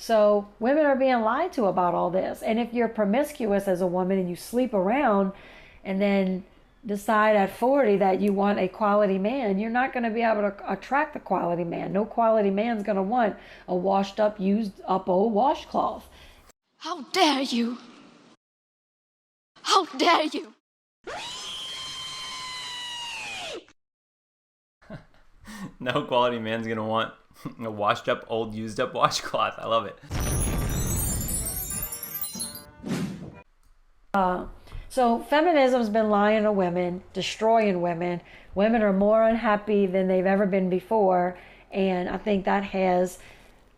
So women are being lied to about all this. And if you're promiscuous as a woman and you sleep around and then decide at 40 that you want a quality man, you're not going to be able to attract the quality man. No quality man's going to want a washed up, used up old washcloth. How dare you? How dare you? No quality man's gonna want a washed up, old, used up washcloth. I love it. So feminism's been lying to women, destroying women. Women are more unhappy than they've ever been before, and I think that has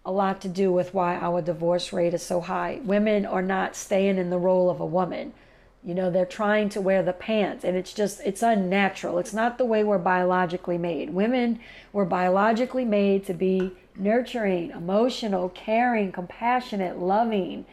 a lot to do with why our divorce rate is so high. Women are not staying in the role of a woman. You know, they're trying to wear the pants, and it's unnatural. It's not the way we're biologically made. Women were biologically made to be nurturing, emotional, caring, compassionate, loving.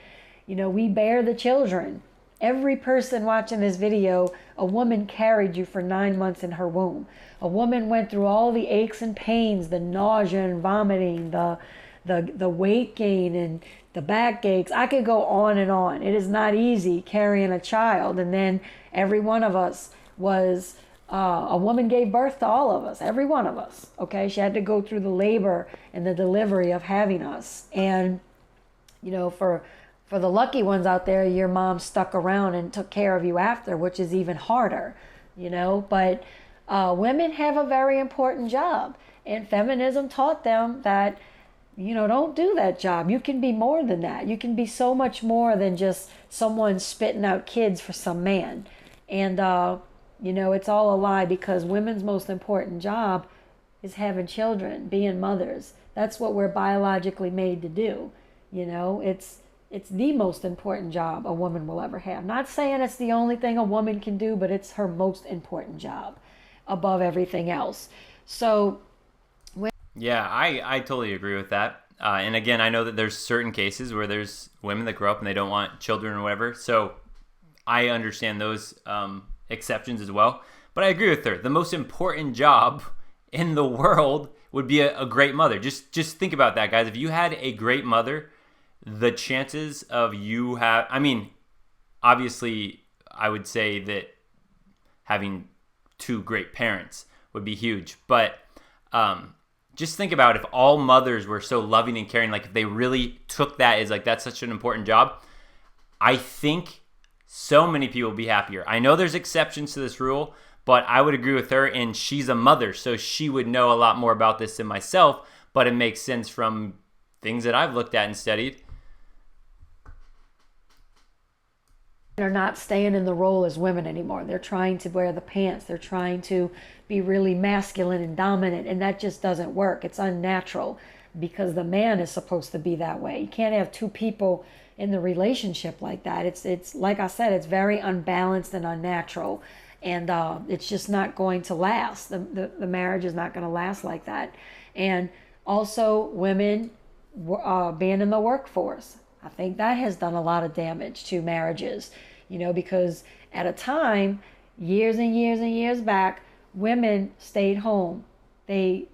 You know, we bear the children. Every person watching this video, a woman carried you for 9 months in her womb. A woman went through all the aches and pains, the nausea and vomiting, the weight gain and the back aches. I could go on and on. It is not easy carrying a child. And then every one of us was, a woman gave birth to all of us, every one of us. Okay, she had to go through the labor and the delivery of having us. And, you know, for the lucky ones out there, your mom stuck around and took care of you after, which is even harder, you know. But women have a very important job. And feminism taught them that, you know, don't do that job. You can be more than that. You can be so much more than just someone spitting out kids for some man. And, you know, it's all a lie, because women's most important job is having children, being mothers. That's what we're biologically made to do. You know, it's the most important job a woman will ever have. Not saying it's the only thing a woman can do, but it's her most important job above everything else. So, Yeah, I totally agree with that. And again, I know that there's certain cases where there's women that grow up and they don't want children or whatever. So I understand those exceptions as well. But I agree with her. The most important job in the world would be a great mother. Just think about that, guys. If you had a great mother, the chances of you have, I mean, obviously, I would say that having two great parents would be huge. But just think about if all mothers were so loving and caring, like if they really took that as like that's such an important job, I think so many people would be happier. I know there's exceptions to this rule, but I would agree with her, and she's a mother, so she would know a lot more about this than myself, but it makes sense from things that I've looked at and studied. They're not staying in the role as women anymore. They're trying to wear the pants. They're trying to be really masculine and dominant, and that just doesn't work. It's unnatural, because the man is supposed to be that way. You can't have two people in the relationship like that. It's like I said, it's very unbalanced and unnatural, and it's just not going to last. The marriage is not going to last like that. And also, women being in the workforce, I think that has done a lot of damage to marriages, you know, because at a time, years and years and years back, women stayed home. They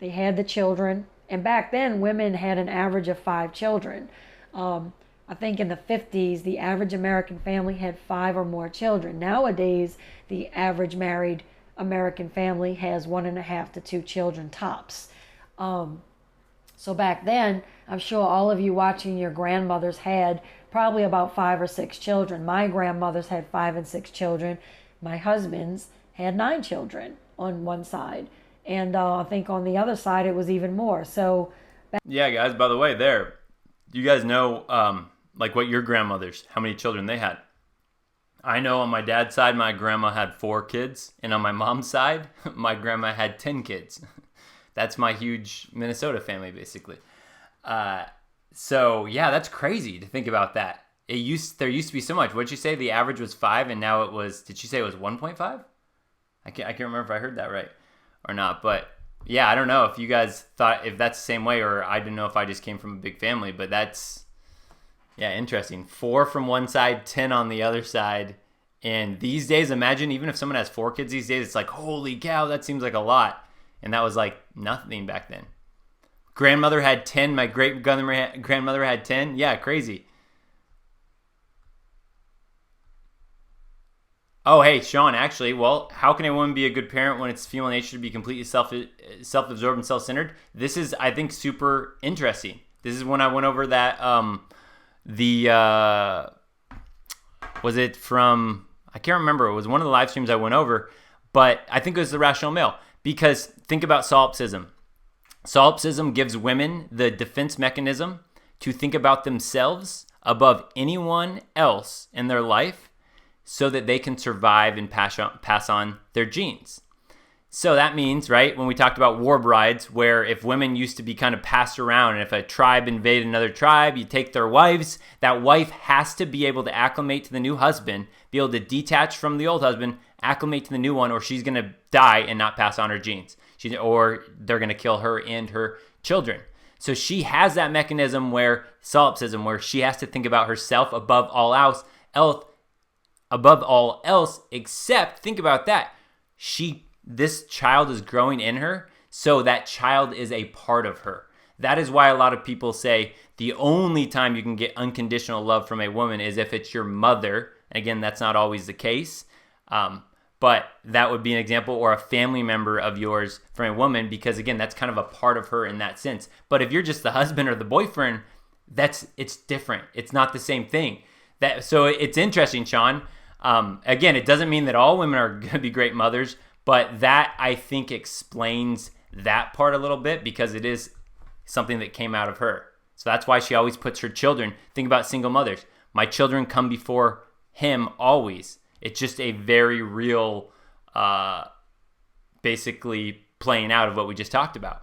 had the children, and back then women had an average of 5 children. I think in the 50s, the average American family had 5 or more children. Nowadays, the average married American family has 1.5 to 2 children tops. So back then, I'm sure all of you watching, your grandmothers had probably about 5 or 6 children. My grandmothers had 5 and 6 children. My husband's had 9 children on one side. And I think on the other side, it was even more. So, yeah, guys, by the way, you guys know, like what your grandmothers, how many children they had. I know on my dad's side, my grandma had 4 kids. And on my mom's side, my grandma had 10 kids. That's my huge Minnesota family, basically. So yeah, that's crazy to think about that. There used to be so much. What did you say? The average was 5, and now it was. Did she say it was 1.5? I can't remember if I heard that right or not. But yeah, I don't know if you guys thought if that's the same way, or I didn't know if I just came from a big family. But that's interesting. 4 from one side, 10 on the other side. And these days, imagine even if someone has 4 kids these days, it's like, holy cow, that seems like a lot. And that was like nothing back then. grandmother had 10, my great-grandmother had 10. Yeah, crazy. Oh, hey, Sean, actually, well, how can a woman be a good parent when it's female nature to be completely self-absorbed and self-centered? This is, I think, super interesting. This is when I went over that, was it from, I can't remember. It was one of the live streams I went over, but I think it was The Rational Male. Because think about solipsism. Solipsism gives women the defense mechanism to think about themselves above anyone else in their life so that they can survive and pass on their genes. So that means, right, when we talked about war brides, where if women used to be kind of passed around, and if a tribe invaded another tribe, you take their wives, that wife has to be able to acclimate to the new husband, be able to detach from the old husband, acclimate to the new one, or she's going to die and not pass on her genes. Or they're going to kill her and her children. So she has that mechanism where solipsism, where she has to think about herself above all else, except think about that. This child is growing in her, so that child is a part of her. That is why a lot of people say the only time you can get unconditional love from a woman is if it's your mother. Again, that's not always the case. But that would be an example, or a family member of yours from a woman, because again, that's kind of a part of her in that sense. But if you're just the husband or the boyfriend, it's different. It's not the same thing. So it's interesting, Sean. Again, it doesn't mean that all women are going to be great mothers, but that, I think, explains that part a little bit, because it is something that came out of her. So that's why she always puts her children. Think about single mothers. My children come before him always. It's just a very real, basically playing out of what we just talked about.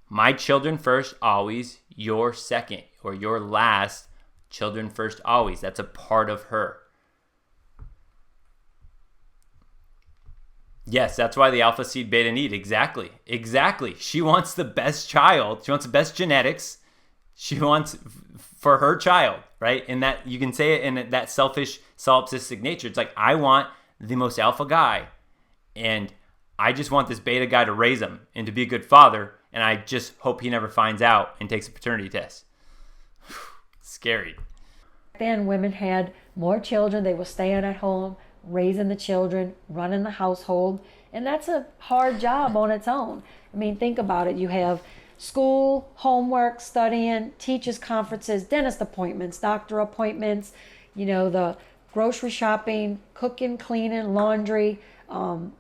My children first, always. Your second or your last. Children first, always. That's a part of her. Yes, that's why the alpha seed beta need. Exactly. She wants the best child. She wants the best genetics. She wants for her child, right? And that you can say it in that selfish, solipsistic nature. It's like, I want the most alpha guy, and I just want this beta guy to raise him and to be a good father, and I just hope he never finds out and takes a paternity test. Scary. Then women had more children. They were staying at home, raising the children, running the household, and that's a hard job on its own. I mean, think about it. You have school, homework, studying, teachers' conferences, dentist appointments, doctor appointments, the grocery shopping, cooking, cleaning, laundry,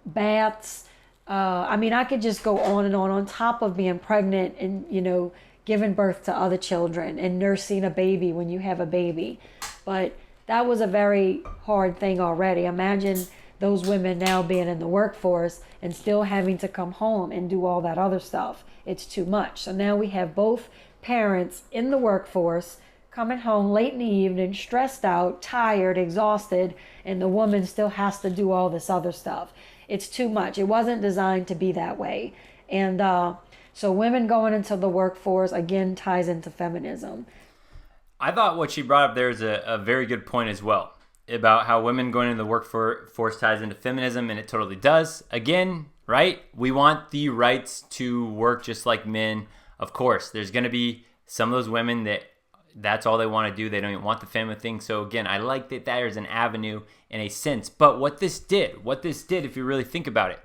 baths. I could just go on top of being pregnant and, giving birth to other children and nursing a baby when you have a baby. But that was a very hard thing already. Imagine those women now being in the workforce and still having to come home and do all that other stuff. It's too much. So now we have both parents in the workforce coming home late in the evening, stressed out, tired, exhausted, and the woman still has to do all this other stuff. It's too much. It wasn't designed to be that way. And so women going into the workforce, again, ties into feminism. I thought what she brought up there is a very good point as well, about how women going into the workforce ties into feminism, and it totally does. Again, right? We want the rights to work just like men. Of course, there's going to be some of those women that's all they want to do. They don't even want the family thing. So again, I like that there's an avenue in a sense. But what this did, if you really think about it,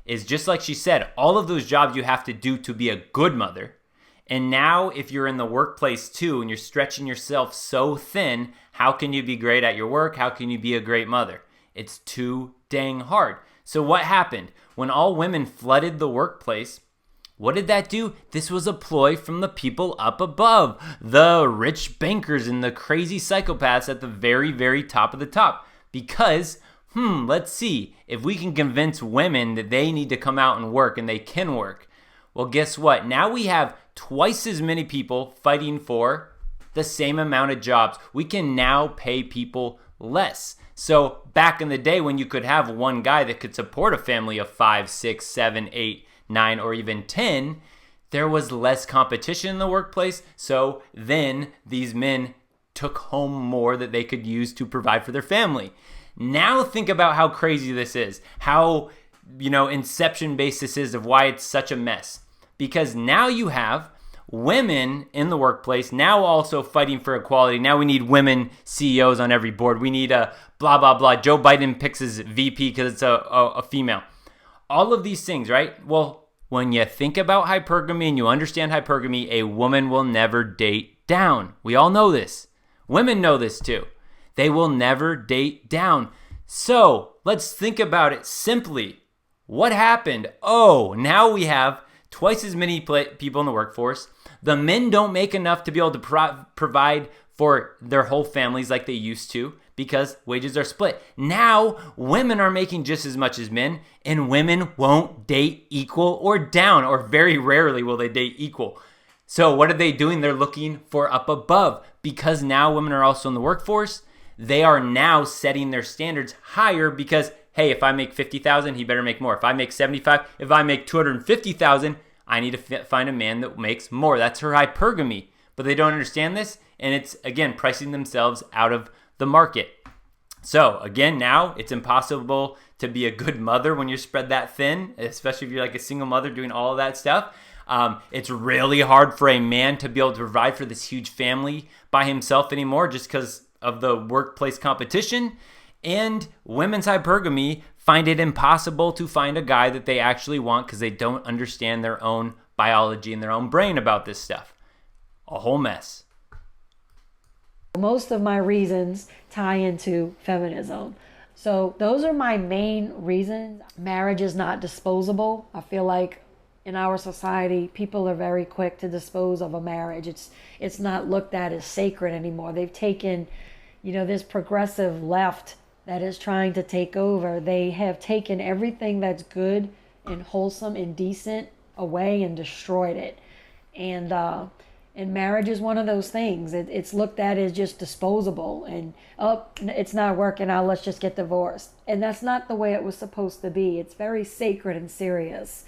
is just like she said, all of those jobs you have to do to be a good mother. And now if you're in the workplace too and you're stretching yourself so thin, how can you be great at your work? How can you be a great mother? It's too dang hard. So what happened? When all women flooded the workplace, what did that do? This was a ploy from the people up above, the rich bankers and the crazy psychopaths at the very, very top of the top. Because, let's see, if we can convince women that they need to come out and work and they can work, well, guess what? Now we have twice as many people fighting for the same amount of jobs. We can now pay people less. So back in the day when you could have one guy that could support a family of 5, 6, 7, 8, 9, or even 10, there was less competition in the workplace. So then these men took home more that they could use to provide for their family. Now think about how crazy this is, how, inception based this is of why it's such a mess. Because now you have women in the workplace now also fighting for equality. Now we need women CEOs on every board. We need a blah, blah, blah. Joe Biden picks his VP because it's a female. All of these things, right? Well, when you think about hypergamy and you understand hypergamy, a woman will never date down. We all know this. Women know this too. They will never date down. So let's think about it simply. What happened? Oh, now we have twice as many people in the workforce. The men don't make enough to be able to provide for their whole families like they used to because wages are split. Now women are making just as much as men, and women won't date equal or down, or very rarely will they date equal. So what are they doing? They're looking for up above, because now women are also in the workforce. They are now setting their standards higher because, hey, if I make $50,000, he better make more. If I make $75,000, if I make $250,000, I need to find a man that makes more. That's her hypergamy. But they don't understand this, and it's, again, pricing themselves out of the market. So, again, now it's impossible to be a good mother when you're spread that thin, especially if you're like a single mother doing all of that stuff. It's really hard for a man to be able to provide for this huge family by himself anymore just because of the workplace competition. And women's hypergamy find it impossible to find a guy that they actually want because they don't understand their own biology and their own brain about this stuff. A whole mess. Most of my reasons tie into feminism. So those are my main reasons. Marriage is not disposable. I feel like in our society, people are very quick to dispose of a marriage. It's not looked at as sacred anymore. They've taken, this progressive left that is trying to take over. They have taken everything that's good and wholesome and decent away and destroyed it. And marriage is one of those things. It's looked at as just disposable, and it's not working out, let's just get divorced. And that's not the way it was supposed to be. It's very sacred and serious.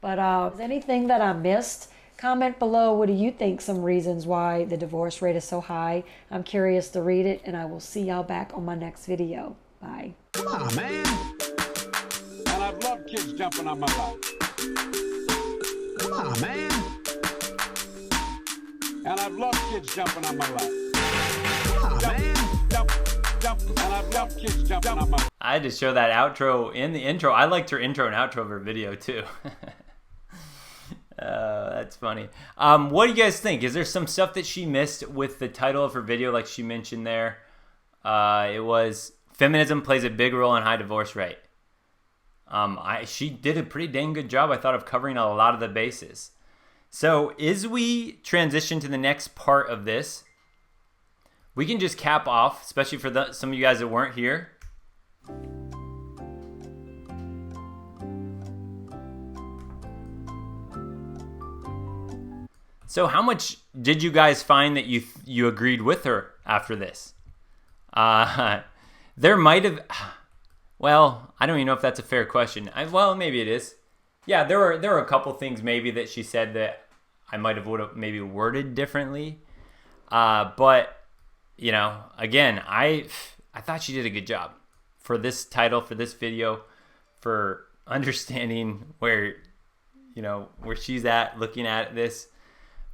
But is anything that I missed? Comment below, what do you think some reasons why the divorce rate is so high? I'm curious to read it, and I will see y'all back on my next video. Bye. Come on, man. And I've loved kids jumping on my lap. Come on, man. And I've loved kids jumping on my lap. Come on, man. Jump. And I've loved kids jumping on my lap. I had to show that outro in the intro. I liked her intro and outro of her video too. That's funny. What do you guys think? Is there some stuff that she missed with the title of her video, like she mentioned there? It was Feminism Plays a Big Role in High Divorce Rate. She did a pretty dang good job, I thought, of covering a lot of the bases. So as we transition to the next part of this, we can just cap off, especially for some of you guys that weren't here. So how much did you guys find that you agreed with her after this? There might have, well, I don't even know if that's a fair question. Well, maybe it is. Yeah, there were a couple things maybe that she said that I might have maybe worded differently. But, again, I thought she did a good job for this title, for this video, for understanding where she's at, looking at this.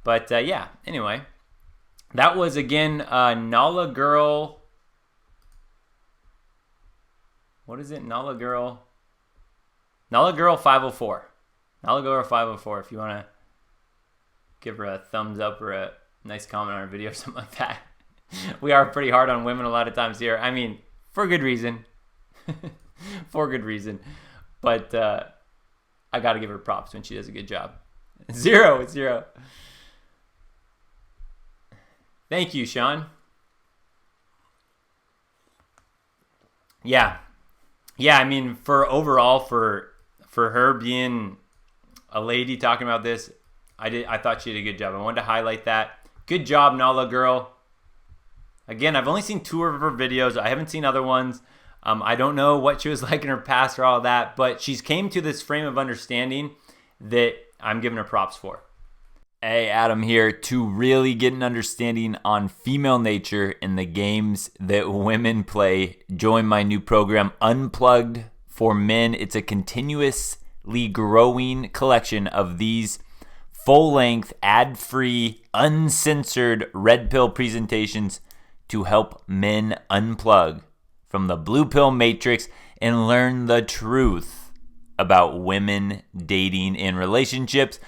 But, yeah, anyway, that was, again, NollaGirl. What is it? NollaGirl 504. NollaGirl 504 if you want to give her a thumbs up or a nice comment on our video or something like that. We are pretty hard on women a lot of times here. I mean, for good reason. For good reason. But I got to give her props when she does a good job. Zero. Thank you, Sean. Yeah, I mean, for her being a lady talking about this, I thought she did a good job. I wanted to highlight that. Good job, NollaGirl. Again, I've only seen 2 of her videos. I haven't seen other ones. I don't know what she was like in her past or all that, but she's came to this frame of understanding that I'm giving her props for. Hey, Adam here. To really get an understanding on female nature and the games that women play, join my new program, Unplugged for Men. It's a continuously growing collection of these full-length, ad-free, uncensored red pill presentations to help men unplug from the blue pill matrix and learn the truth about women, dating, and relationships.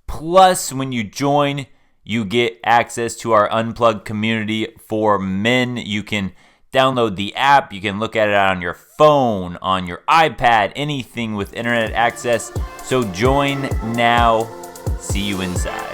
Plus, when you join, you get access to our Unplugged community for men. You can download the app. You can look at it on your phone, on your iPad, anything with internet access. So join now. See you inside.